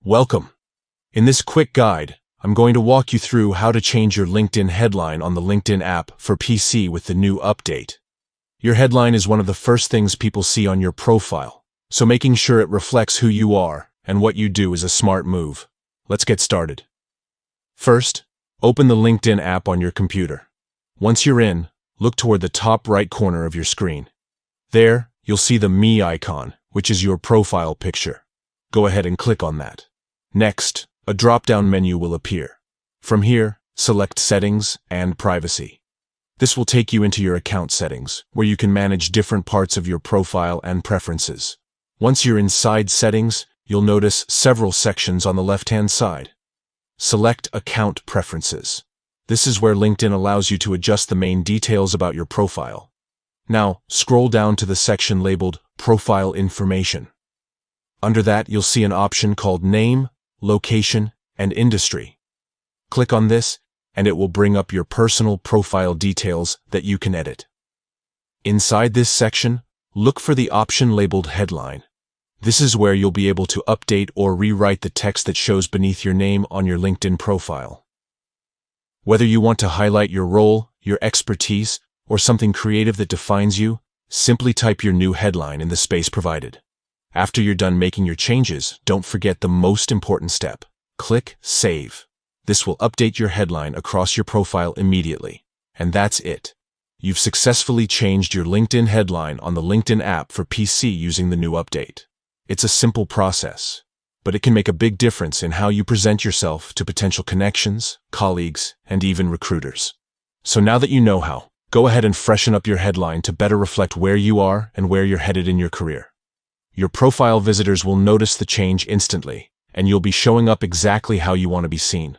Welcome. In this quick guide, I'm going to walk you through how to change your LinkedIn headline on the LinkedIn app for PC with the new update. Your headline is one of the first things people see on your profile, so making sure it reflects who you are and what you do is a smart move. Let's get started. First, open the LinkedIn app on your computer. Once you're in, look toward the top right corner of your screen. There, you'll see the Me icon, which is your profile picture. Go ahead and click on that. Next, a drop-down menu will appear. From here, select Settings and Privacy. This will take you into your account settings, where you can manage different parts of your profile and preferences. Once you're inside Settings, you'll notice several sections on the left-hand side. Select Account Preferences. This is where LinkedIn allows you to adjust the main details about your profile. Now, scroll down to the section labeled Profile Information. Under that, you'll see an option called Name, Location, and Industry. Click on this, and it will bring up your personal profile details that you can edit. Inside this section, look for the option labeled Headline. This is where you'll be able to update or rewrite the text that shows beneath your name on your LinkedIn profile. Whether you want to highlight your role, your expertise, or something creative that defines you, simply type your new headline in the space provided. After you're done making your changes, don't forget the most important step. Click Save. This will update your headline across your profile immediately. And that's it. You've successfully changed your LinkedIn headline on the LinkedIn app for PC using the new update. It's a simple process, but it can make a big difference in how you present yourself to potential connections, colleagues, and even recruiters. So now that you know how, go ahead and freshen up your headline to better reflect where you are and where you're headed in your career. Your profile visitors will notice the change instantly, and you'll be showing up exactly how you want to be seen.